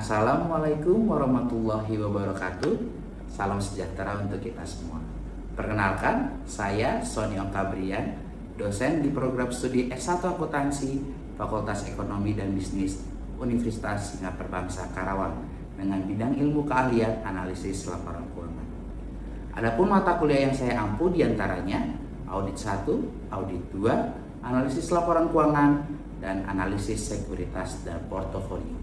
Assalamualaikum warahmatullahi wabarakatuh. Salam sejahtera untuk kita semua. Perkenalkan, saya Sony Oktabrian, dosen di program studi S1 Akuntansi, Fakultas Ekonomi dan Bisnis, Universitas Singapura Bangsa Karawang, dengan bidang ilmu keahlian analisis laporan keuangan. Adapun mata kuliah yang saya ampu diantaranya Audit 1, Audit 2, Analisis Laporan Keuangan, dan Analisis Sekuritas dan Portofolio.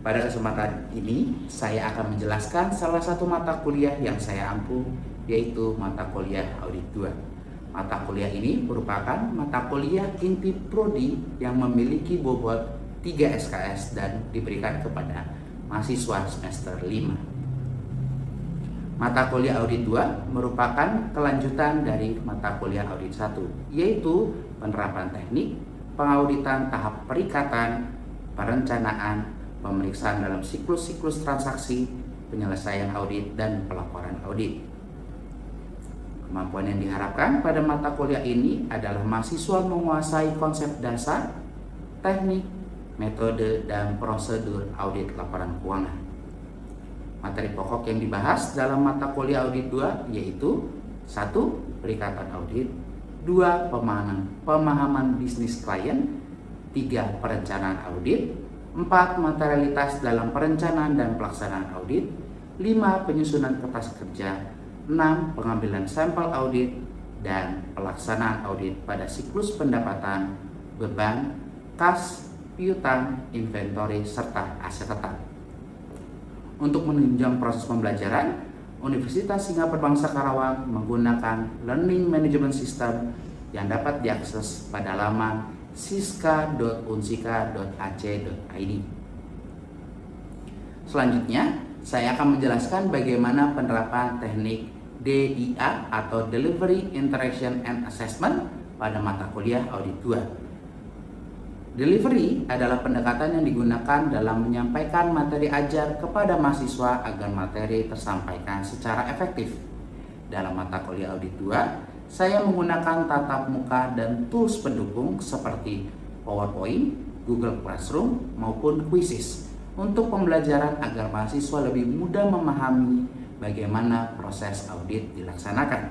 Pada kesempatan ini, saya akan menjelaskan salah satu mata kuliah yang saya ampu, yaitu mata kuliah Audit 2. Mata kuliah ini merupakan mata kuliah inti prodi yang memiliki bobot 3 SKS dan diberikan kepada mahasiswa semester 5. Mata kuliah Audit 2 merupakan kelanjutan dari mata kuliah Audit 1, yaitu penerapan teknik, pengauditan tahap perikatan, perencanaan, pemeriksaan dalam siklus-siklus transaksi, penyelesaian audit, dan pelaporan audit. Kemampuan yang diharapkan pada mata kuliah ini adalah mahasiswa menguasai konsep dasar, teknik, metode, dan prosedur audit laporan keuangan. Materi pokok yang dibahas dalam mata kuliah Audit 2 yaitu 1. Perikatan audit, 2. Pemahaman bisnis klien, 3. Perencanaan audit, 4. Materialitas dalam perencanaan dan pelaksanaan audit, 5. Penyusunan kertas kerja, 6. Pengambilan sampel audit, dan pelaksanaan audit pada siklus pendapatan, beban, kas, piutang, inventory, serta aset tetap. Untuk menunjang proses pembelajaran, Universitas Singapura Bangsa Karawang menggunakan Learning Management System yang dapat diakses pada laman siska.unsika.ac.id. Selanjutnya, saya akan menjelaskan bagaimana penerapan teknik DIA atau Delivery, Interaction, and Assessment pada mata kuliah Audit 2. Delivery adalah pendekatan yang digunakan dalam menyampaikan materi ajar kepada mahasiswa agar materi tersampaikan secara efektif. Dalam mata kuliah Audit 2, saya menggunakan tatap muka dan tools pendukung seperti PowerPoint, Google Classroom, maupun Quizzes untuk pembelajaran agar mahasiswa lebih mudah memahami bagaimana proses audit dilaksanakan.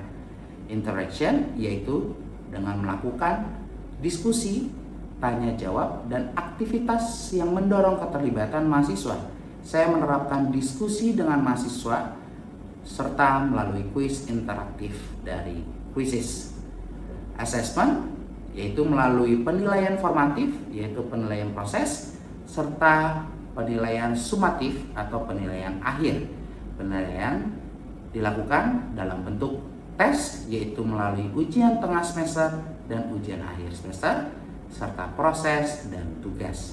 Interaction yaitu dengan melakukan diskusi, tanya jawab, dan aktivitas yang mendorong keterlibatan mahasiswa. Saya menerapkan diskusi dengan mahasiswa serta melalui kuis interaktif dari Quizzes. Assessment yaitu melalui penilaian formatif, yaitu penilaian proses, serta penilaian sumatif atau penilaian akhir. Penilaian dilakukan dalam bentuk tes, yaitu melalui ujian tengah semester dan ujian akhir semester, serta proses dan tugas.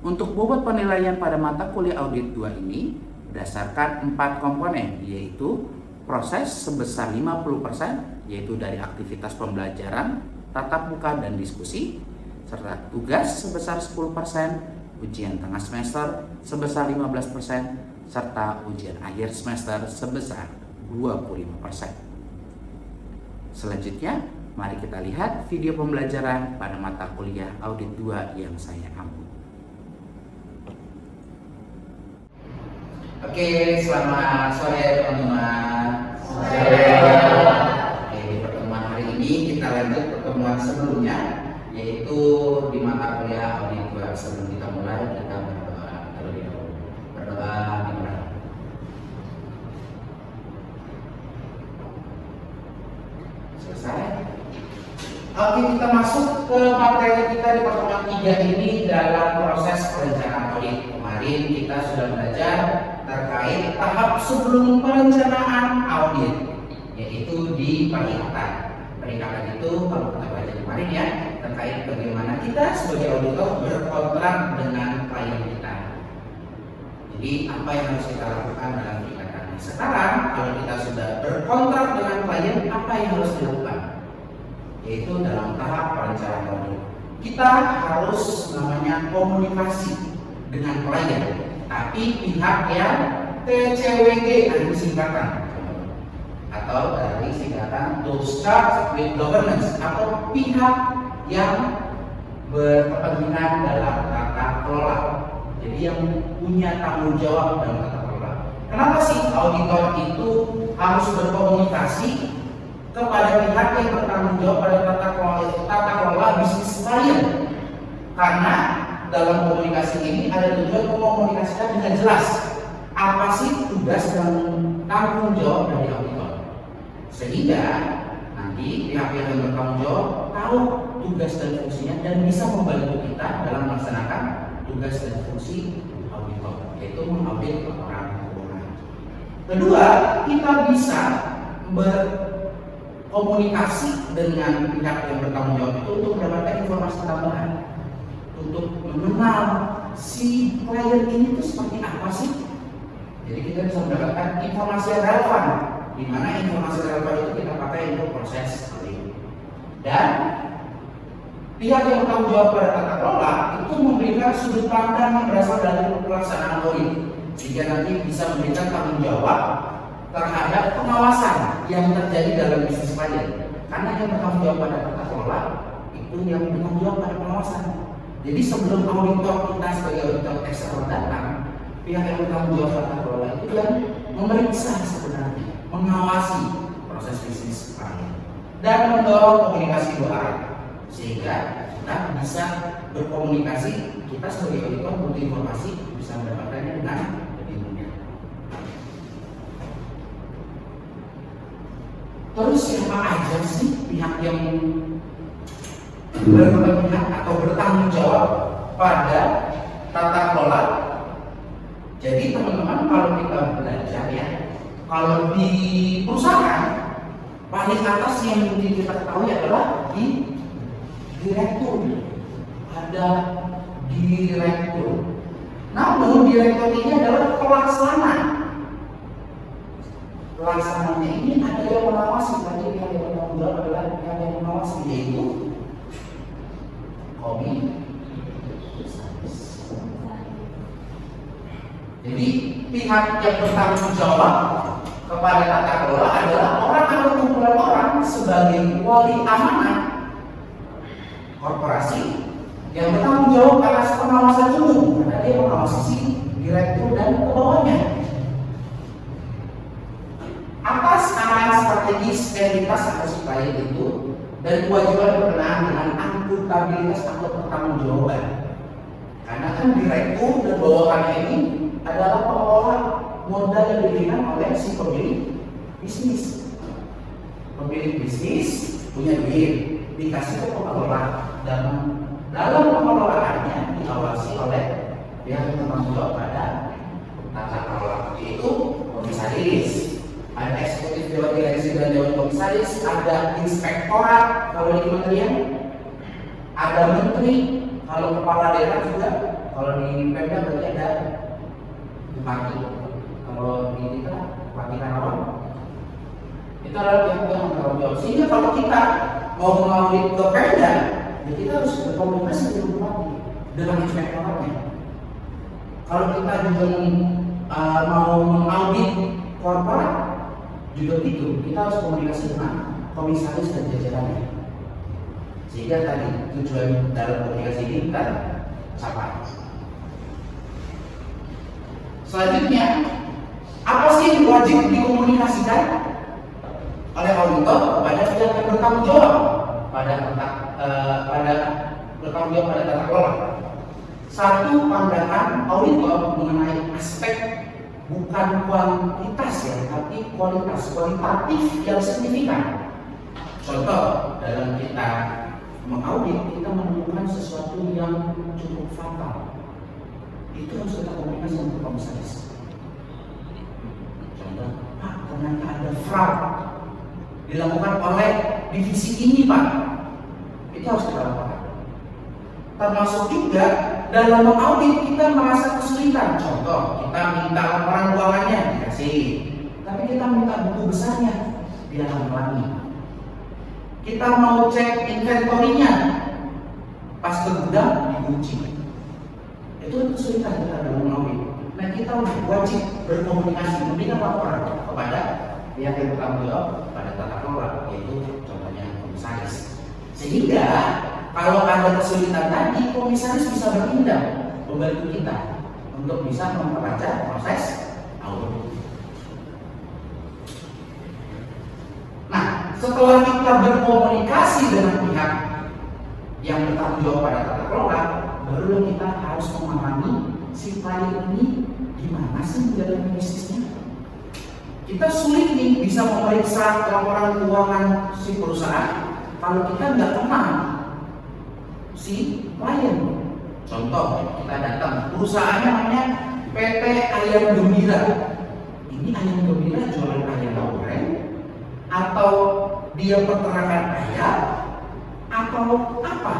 Untuk bobot penilaian pada mata kuliah Audit 2 ini berdasarkan 4 komponen, yaitu proses sebesar 50%, yaitu dari aktivitas pembelajaran, tatap muka, dan diskusi, serta tugas sebesar 10%, ujian tengah semester sebesar 15%, serta ujian akhir semester sebesar 25%. Selanjutnya, mari kita lihat video pembelajaran pada mata kuliah Audit 2 yang saya ampu. Oke, selamat sore teman-teman. Oke, di pertemuan hari ini kita lanjut pertemuan sebelumnya, yaitu di mata kuliah Audit 2. Sebelum kita mulai, kita berdoa terlebih dahulu. Berdoa dimulai. Selesai. Oke, kita masuk ke materi kita di pertemuan 3 ini dalam proses perencanaan audit. Kemarin kita sudah belajar terkait tahap sebelum perencanaan audit, yaitu di perikatan. Perikatan itu kalau kita baca kemarin ya, terkait bagaimana kita sebagai auditor berkontrak dengan klien kita. Jadi apa yang harus kita lakukan dalam perikatan. Sekarang kalau kita sudah berkontrak dengan klien, apa yang harus dilakukan? Yaitu dalam tahap perencanaan audit. Kita harus namanya komunikasi dengan klien, tapi pihak yang TCWG dari singkatan atau dari singkatan those charged with governance, atau pihak yang berkepentingan dalam tata kelola. Jadi jadi yang punya tanggung jawab dalam tata kelola. Kenapa sih auditor itu harus berkomunikasi kepada pihak yang bertanggung jawab pada tata kelola bisnis klien? Karena dalam komunikasi ini ada tujuan mengkomunikasikan dengan jelas apa sih tugas dan tanggung jawab dari auditor, sehingga nanti pihak yang bertanggung jawab tahu tugas dan fungsinya dan bisa membantu kita dalam melaksanakan tugas dan fungsi auditor, yaitu mengaudit laporan keuangan. Kedua, kita bisa berkomunikasi dengan pihak yang bertanggung jawab itu untuk mendapatkan informasi tambahan, untuk mengenal si klien ini itu seperti apa sih. Jadi kita bisa mendapatkan informasi yang relevan, di mana informasi relevan itu kita pakai untuk proses audit. Dan pihak yang bertanggung jawab pada tata kelola itu memberikan sudut pandang yang berasal dari pelaksanaan audit, sehingga nanti bisa memberikan tanggung jawab terhadap pengawasan yang terjadi dalam bisnis klien. Karena yang bertanggung jawab pada tata kelola itu yang bertanggung jawab pada pengawasan. Jadi sebelum auditor kita sebagai auditor eksternal datang, pihak yang bertanggung jawab tata kelola itu yang memeriksa sebenarnya, mengawasi proses bisnis klien dan mendorong komunikasi dua arah, sehingga kita bisa berkomunikasi, kita sebagai auditor butuh informasi bisa mendapatkannya dengan lebih mudah. Terus siapa aja sih pihak yang berkepentingan atau bertanggung jawab pada tata kelola? Jadi teman-teman, kalau kita belajar ya, kalau di perusahaan paling atas yang mungkin kita ketahui adalah di direktur. Ada direktur. Namun direktur ini adalah pelaksana. Pelaksananya ini ada yang mengawasi. Tadi yang bertanggung jawab adalah yang mengawasi, yaitu komisaris. Jadi pihak yang bertanggung jawab kepada tata kelola adalah orang atau kumpulan orang sebagai wali amanah korporasi yang bertanggung jawab atas pengawasan umum, karena dia mengawasi si direktur dan kebawahnya atas arahan strategis entitas atau klien itu dan kewajiban berkenaan dengan akuntabilitas atau pertanggungjawaban. Karena kan direktur dan bawahannya ini adalah pengelola modal yang diberikan oleh si pemilik bisnis. Pemilik bisnis punya duit, dikasih ke pengelola, dan dalam pengelolaannya diawasi oleh pihak yang bertanggung jawab pada tata kelola, yaitu komisaris. Ada eksekutif dewan direksi dan dewan komisaris, ada inspektorat kalau di kementerian, ada menteri, kalau kepala daerah juga, kalau di Pemda berarti ada bupati, kalau di kita bupati Karawang. Itu adalah pihak yang bertanggung jawab. Sehingga kalau kita mau mengaudit ke Pemda, ya kita harus berkomunikasi dengan bupati, dengan inspektoratnya. Kalau kita juga mau mengaudit korporat juga begitu, kita harus komunikasi dengan komisaris dan jajarannya, sehingga tadi tujuan dalam komunikasi ini kita capai. Selanjutnya, apa sih yang wajib dikomunikasikan oleh auditor kepada pihak yang bertanggung jawab pada bertanggung jawab pada tata kelola? Satu, pandangan auditor mengenai aspek bukan kuantitas ya, tapi kualitatif yang signifikan. Contoh, dalam kita mengaudit, kita menemukan sesuatu yang cukup fatal. Itu harus kita komunikasi dengan komisaris. Contoh, Pak, ternyata ada fraud dilakukan oleh divisi ini, Pak. Itu harus kita lakukan. Termasuk juga dalam mengaudit kita merasa kesulitan. Contoh, kita minta laporan keuangannya dikasih, tapi kita minta buku besarnya, dia akan melangi. Kita mau cek inventorinya, pas ke gudang dikunci. Itu kesulitan kita dalam mengaudit. Nah, kita wajib berkomunikasi, memberikan laporan kepada pihak yang bertanggung jawab pada tata kelola, yaitu contohnya komisaris. Sehingga kalau ada kesulitan tadi, komisaris bisa bertindak membantu kita untuk bisa membaca proses audit. Nah, setelah kita berkomunikasi dengan pihak yang bertanggung jawab pada tata kelola, baru kita harus memahami si klien ini gimana sih menjalani bisnisnya. Kita sulit nih bisa memeriksa laporan keuangan si perusahaan kalau kita nggak kenal si klien. Contoh, kita datang perusahaannya namanya PT Ayam Gembira. Ini Ayam Gembira jualan ayam goreng atau dia peternakan ayam atau apa?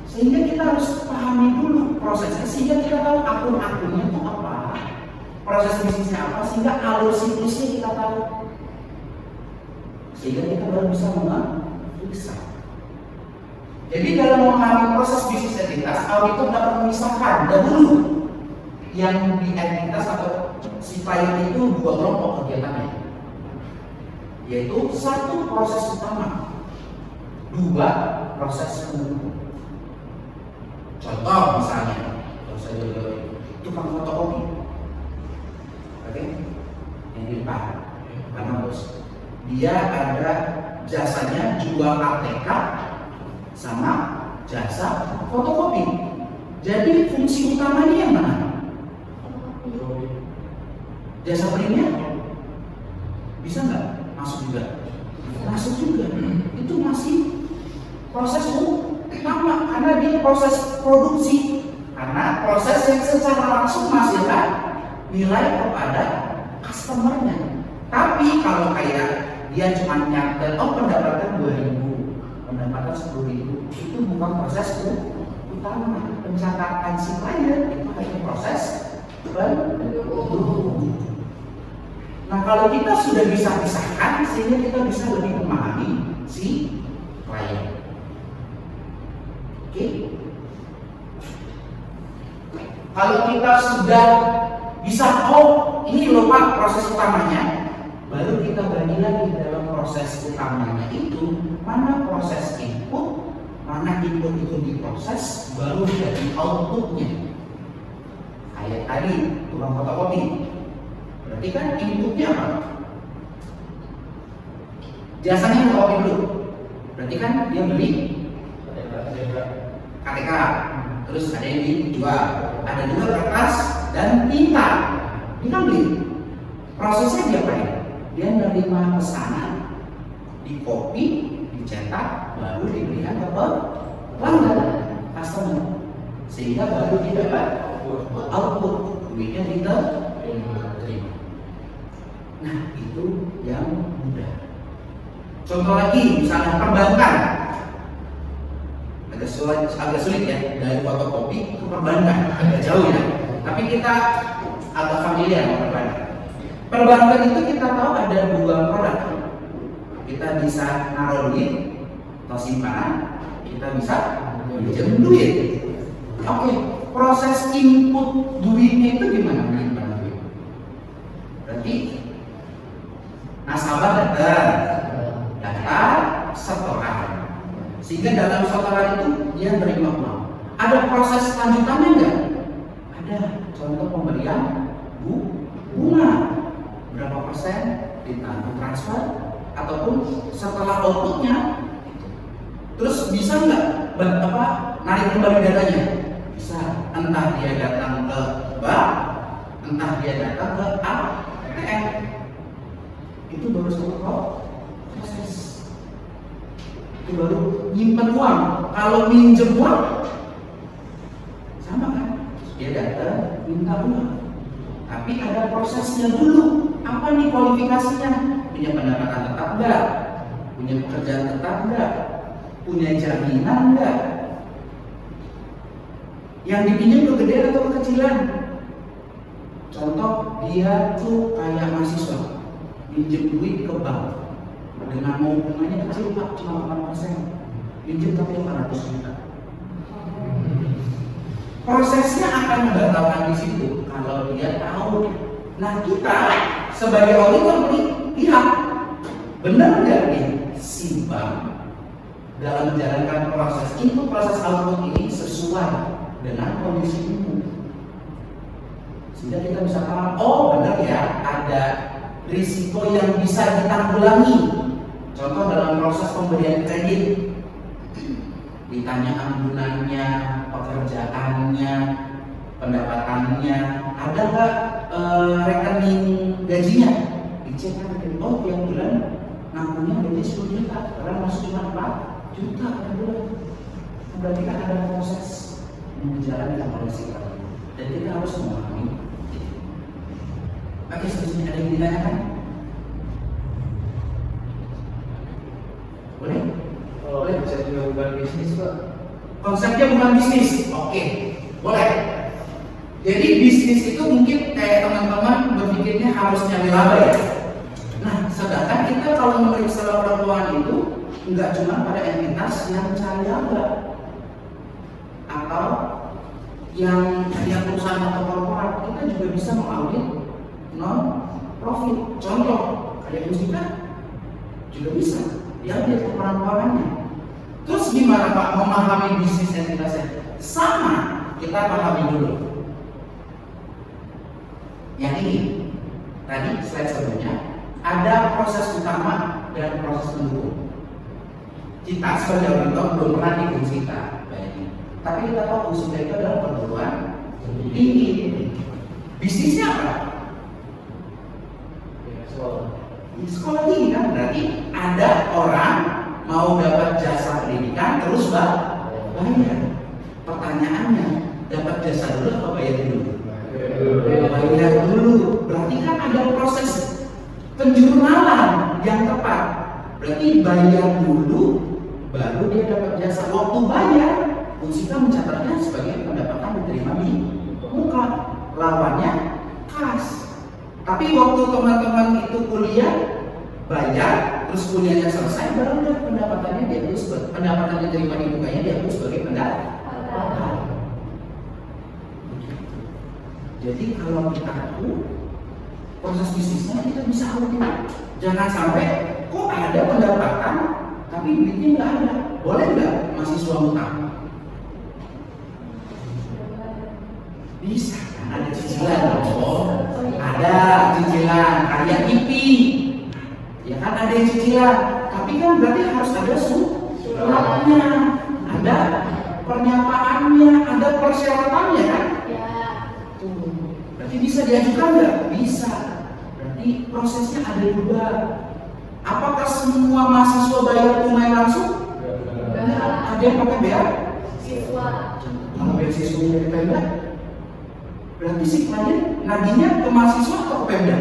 Sehingga kita harus pahami dulu prosesnya, sehingga kita tahu akun-akunnya itu apa, proses bisnisnya apa, sehingga alur siklusnya kita tahu, sehingga kita baru bisa memeriksa. Jadi dalam memahami proses bisnis entitas, auditor dapat memisahkan dahulu yang di entitas atau si klien itu dua kelompok kegiatannya, yaitu satu proses utama, dua proses pendukung. Contoh misalnya, tukang fotokopi, oke, yang di depan, karena bos, dia ada jasanya jual ATK sama jasa fotokopi. Jadi fungsi utamanya yang mana? Jasa printnya bisa nggak masuk juga? Masuk juga. Itu masih proses utama karena dia proses produksi, karena proses yang secara langsung menghasilkan nilai kepada customernya. Tapi kalau kayak dia cuma nyatet, oh pendapatan 2.000, pendapatan 10.000, itu bukan proses utama. Pencatatan si klien itu hanya proses pendukung. Nah, kalau kita sudah bisa pisahkan, sehingga kita bisa lebih memahami si klien. Oke. Kalau kita sudah bisa, oh ini loh Pak proses utamanya, baru kita bagi lagi dalam proses utamanya itu mana proses input, mana input itu diproses, baru jadi outputnya. Kayak tadi tukang fotokopi, berarti kan inputnya apa? Jasanya fotokopi dulu, berarti kan dia beli KTK, terus ada yang dijual, ada juga kertas dan tinta, dia kan beli. Prosesnya dia apa ya? Dia menerima pesanan, di copy, dicetak, baru diberikan ke pelanggan, customer, sehingga baru dia dapat output, duitnya diterima. Nah, itu yang mudah. Contoh lagi, misalnya perbankan, agak sulit ya, dari fotokopi ke perbankan, agak jauh ya. Tapi kita agak familiar dengan perbankan. Perbankan itu kita tahu ada dua produk. Kita bisa naruh duit atau simpanan, kita bisa pinjam duit. Oke, proses input duitnya itu gimana? Berarti nasabah datang, daftar setoran, sehingga dalam setoran itu dia menerima uang. Ada proses lanjutannya enggak? Ada. Contoh pemberian bunga berapa persen ditanggung transfer ataupun setelah outputnya. Terus bisa nggak narik kembali datanya? Bisa. Entah dia datang ke bank, entah dia datang ke ATM. Itu baru satu proses. Itu baru nyimpen uang. Kalau minjem uang sama kan? Dia datang minta uang. Tapi ada prosesnya dulu. Apa nih kualifikasinya? Punya pendapatan tetap enggak? Punya pekerjaan tetap enggak? Punya jaminan enggak? Yang dipinjam kegedean atau kekecilan? Contoh, dia tuh kayak mahasiswa pinjam duit ke bank dengan hubungannya kecil Pak, cuma 4%. Pinjam tapi 400 juta. Prosesnya akan membatalkan di situ kalau dia tahu. Nah, kita sebagai auditor lihat benar nggak nih si bank dalam menjalankan proses output ini sesuai dengan kondisi umum. Sehingga kita bisa paham, oh benar ya, ada risiko yang bisa ditanggulangi. Contoh dalam proses pemberian kredit, ditanya ampunannya, pekerjaannya, pendapatannya, ada nggak rekening gajinya? Dicek kan rekening, oh tiap bulan nanggunya gaji 10 juta, orang masuk cuma 4 juta per bulan. Berarti kan ada proses yang menjalani polisi dan kita harus memahami. Oke, seterusnya ada yang ditanyakan? Boleh? Boleh, konsepnya bukan bisnis, Pak. Konsepnya bukan bisnis. Oke, boleh. Jadi bisnis itu mungkin kayak teman-teman berpikirnya harus nyari laba ya. Nah, sedangkan kita kalau memeriksa laporan keuangan itu nggak cuma pada entitas yang cari laba atau yang punya perusahaan atau korporat, kita juga bisa mengaudit non profit. Contoh kayak musika juga bisa diambil laporan keuangannya. Terus gimana Pak memahami bisnis entitasnya? Sama, kita pahami dulu. Yang ini tadi slide sebelumnya ada proses utama dan proses pendukung. Kita sebagai auditor belum pernah dihitung kita, tapi kita tahu usaha itu adalah perguruan tinggi. Bisnisnya apa? Sekolah tinggi kan, berarti ada orang mau dapat jasa pendidikan terus bayar. Pertanyaannya, dapat jasa dulu atau bayar dulu? Bayar dulu. Berarti kan ada proses penjurnalan yang tepat. Berarti bayar dulu, baru dia dapat jasa. Waktu bayar, Ujika mencatatnya sebagai pendapatan diterima di muka, lawannya kas. Tapi waktu teman-teman itu kuliah, bayar, terus kuliahnya selesai, baru udah pendapatannya dihapus, pendapatan diterima di mukanya dihapus sebagai pendapatan. Jadi kalau kita tahu proses bisnisnya, kita bisa audit. Jangan sampai kok ada pendapatan tapi duitnya nggak ada. Boleh nggak mahasiswa utang? Bisa kan, ada cicilan. Ada cicilan kayak IP. Ya kan ada yang cicilan. Tapi kan berarti harus ada suratnya, ada pernyataannya, ada persyaratannya kan? Berarti bisa diajukan nggak? Bisa. Berarti prosesnya ada dua. Apakah semua mahasiswa bayar tunai langsung? Ada yang pakai beasiswa. Kalau beasiswanya di Pemda, berarti si klien nagihnya ke mahasiswa atau ke Pemda?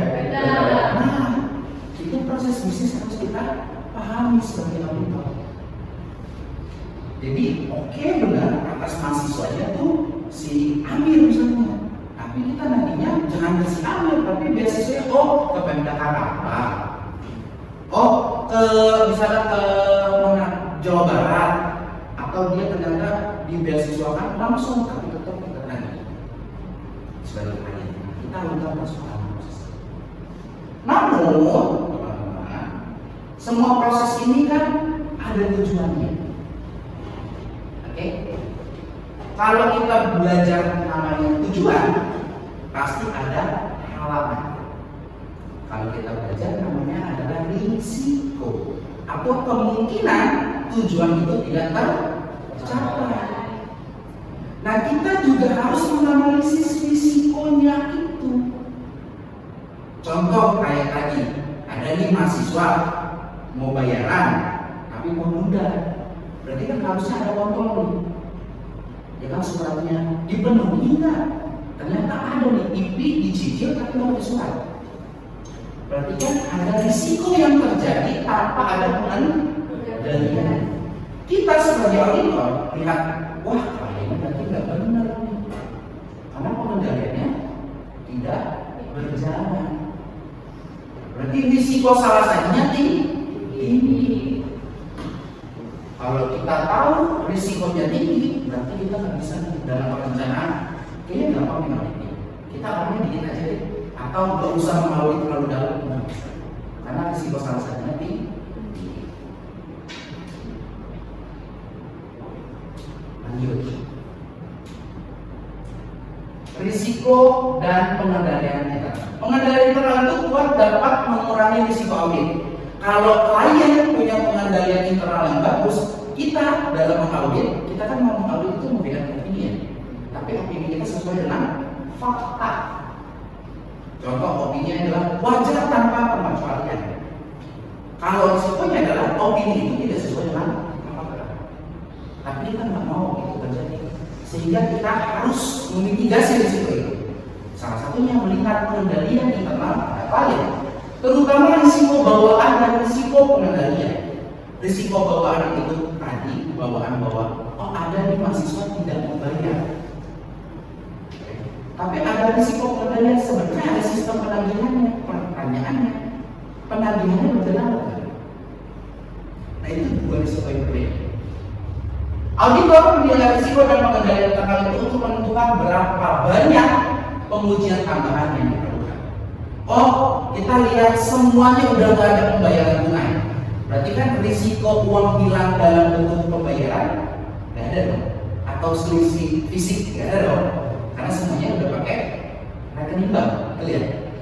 Nah, itu proses bisnis harus kita pahami sebagai auditor. Jadi oke, benar atas mahasiswanya tuh si Amir misalnya. Tapi kita nantinya jangan ke si Amir, tapi beasiswa ke Pemda apa? Ke misalnya ke mana? Jawa Barat, atau dia ternyata dibeasiswakan langsung, tapi tetap kita nagih sebagai klien. Kita lakukan persoalan proses. Namun, teman-teman, semua proses ini kan ada tujuannya. Oke? Kalau kita belajar namanya tujuan, pasti ada halaman. Kalau kita belajar namanya adalah risiko atau kemungkinan tujuan itu tidak tercapai. Nah, kita juga harus menganalisis risikonya itu. Contoh kayak tadi, ada nih mahasiswa mau bayaran tapi menunda. Berarti kan harusnya ada kontrol nih. Ya kan suratnya dipenuhi nggak? Ternyata ada nih IP dicicil tapi nggak ada surat. Berarti kan ada risiko yang terjadi tanpa ada pengendalian. Kita sebagai auditor lihat, wah kliennya berarti nggak benar nih, karena pengendaliannya tidak berjalan. Berarti risiko salah satunya tinggi. Kalau kita tahu risikonya tinggi, berarti kita nggak bisa dalam perencanaan. Kayaknya gampang nih, kita akannya dikit aja deh, atau nggak usah mengaudit terlalu dalam, karena risiko salah satunya tinggi. Lanjut. risiko dan pengendalian internal. Pengendalian internal itu kuat dapat mengurangi risiko audit. Kalau klien punya pengendalian internal yang bagus, kita dalam mengaudit, kita kan mau mengaudit itu memberikan opini ya. Tapi opini kita sesuai dengan fakta. Contoh opini adalah wajar tanpa pengecualian. Kalau risikonya adalah opini itu tidak sesuai dengan fakta. Tapi kita nggak mau itu terjadi. Sehingga kita harus memitigasi risiko itu. Salah satunya melihat pengendalian internal klien, terutama risiko bawaan dan risiko pengendalian. Risiko bawaan itu tadi bawaan bahwa oh ada nih mahasiswa tidak membayar. Tapi ada risiko pengendalian, sebenarnya ada sistem penagihannya. Pertanyaannya, penagihannya berjalan apa? Nah itu dua risiko yang berbeda. Auditor menilai risiko dan pengendalian internal itu untuk menentukan berapa banyak pengujian tambahan yang diperlukan. Oh, kita lihat semuanya udah nggak ada pembayaran tunai. Berarti kan risiko uang hilang dalam bentuk pembayaran nggak ada dong, atau selisih fisik nggak ada dong, karena semuanya udah pakai rekening bank, lihat.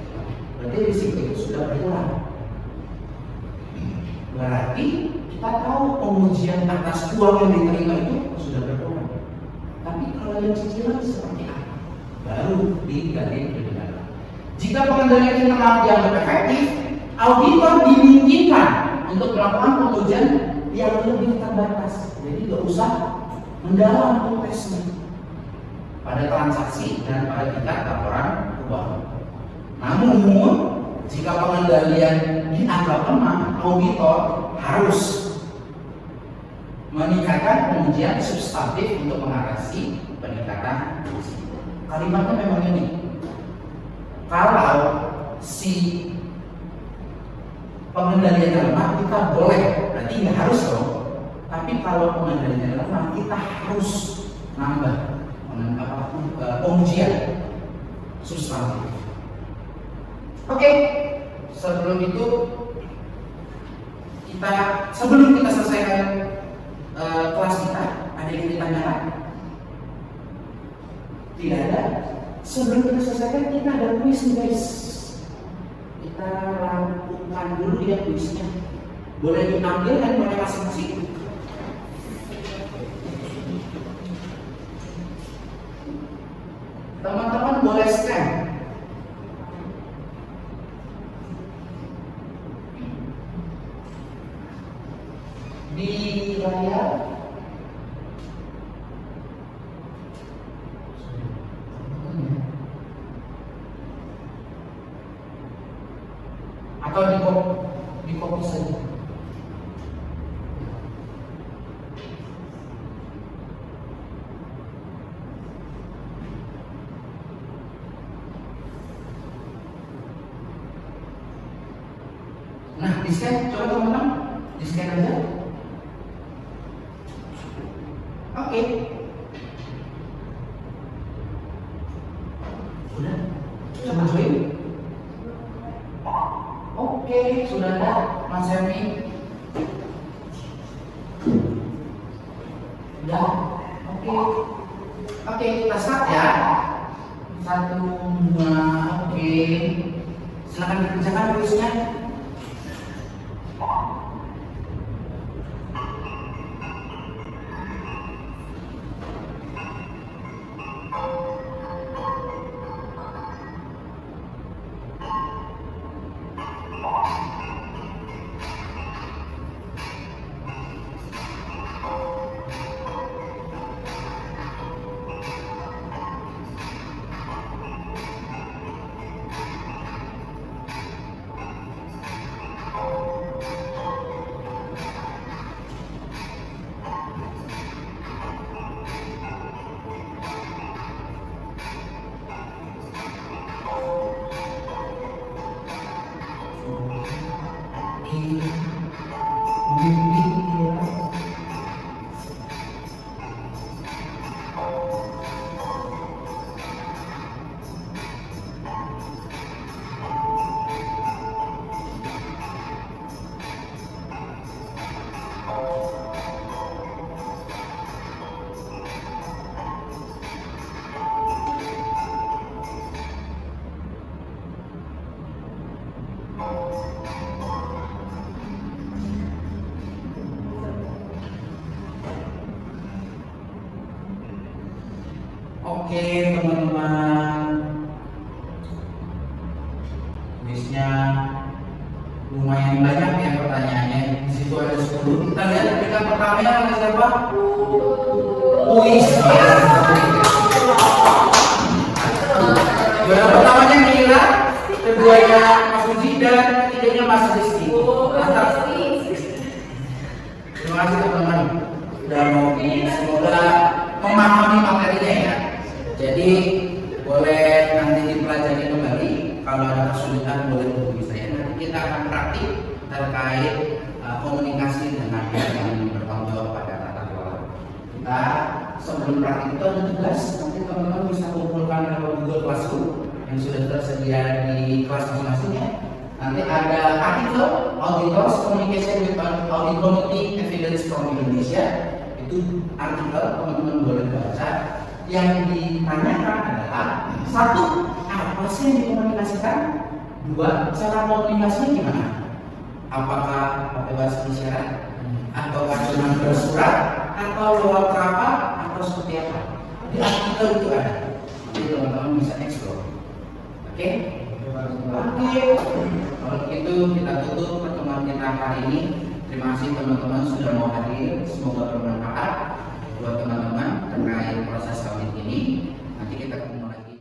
Berarti risiko itu sudah berkurang. Berarti kita tahu pengujian atas uang yang diterima itu sudah berkurang. Tapi kalau yang cicilan seperti apa? Baru digali lebih dalam. Jika pengendalian internal dianggap efektif, auditor dimungkinkan untuk melakukan pengujian yang lebih terbatas. Jadi nggak usah mendalam tesnya pada transaksi dan pada tingkat laporan keuangan. Namun jika pengendalian dianggap lemah, auditor harus meningkatkan pengujian substantif untuk mengatasi peningkatan risiko. Kalimatnya memang ini. Kalau si pengendaliannya lemah, kita boleh, berarti nggak harus dong. Tapi kalau pengendaliannya lemah, kita harus nambah pengujian substantif. Oke, sebelum itu sebelum kita selesaikan kelas kita, ada yang ditanyakan? Tidak ada. Sebelum kita selesaikan, kita ada kuis nih guys. Kita lakukan dulu ya kuisnya. Boleh diambil kan oleh masing-masing. Teman-teman boleh scan. Di layar atau di copy saja. Nah, di scan, coba teman-teman di scan aja. Oke. Sudah? Coba join. Oke, sudah ada Mas Hermi. Sudah. Oke, kita start ya. 1, 2, oke. Silakan dikerjakan kuisnya. pertamanya nama siapa? Tuis. Juara pertamanya Mila, keduanya Mas Uji, dan ketiganya Mas Rizky. Mantap. Terima kasih teman-teman sudah mau ini, semoga memahami materinya ya. Jadi boleh nanti dipelajari kembali, kalau ada kesulitan boleh hubungi saya. Nanti kita akan praktik terkait komunikasi dengan pihak yang bertanggung jawab pada tata kelola. Kita sebelum praktik itu ada tugas, nanti teman-teman bisa kumpulkan lewat Google Classroom yang sudah tersedia di kelas masing-masing ya. Nanti ada artikel Auditors Communication with Audit Committee Evidence from Indonesia. Itu artikel teman-teman boleh baca. Yang ditanyakan adalah satu, apa sih yang dikomunikasikan? Dua, cara komunikasinya gimana? Apakah pakai bahasa isyarat? Ataukah cuma bersurat? Atau lewat rapat? Atau seperti apa? Di artikel itu ada. Jadi teman-teman bisa explore. Oke? Oke. Kalau begitu kita tutup pertemuan kita hari ini. Terima kasih teman-teman sudah mau hadir. Semoga bermanfaat buat teman-teman terkait proses audit ini. Nanti kita ketemu lagi.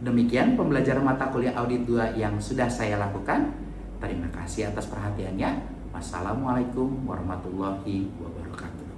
Demikian pembelajaran mata kuliah audit 2 yang sudah saya lakukan. Terima kasih atas perhatiannya. Wassalamualaikum warahmatullahi wabarakatuh.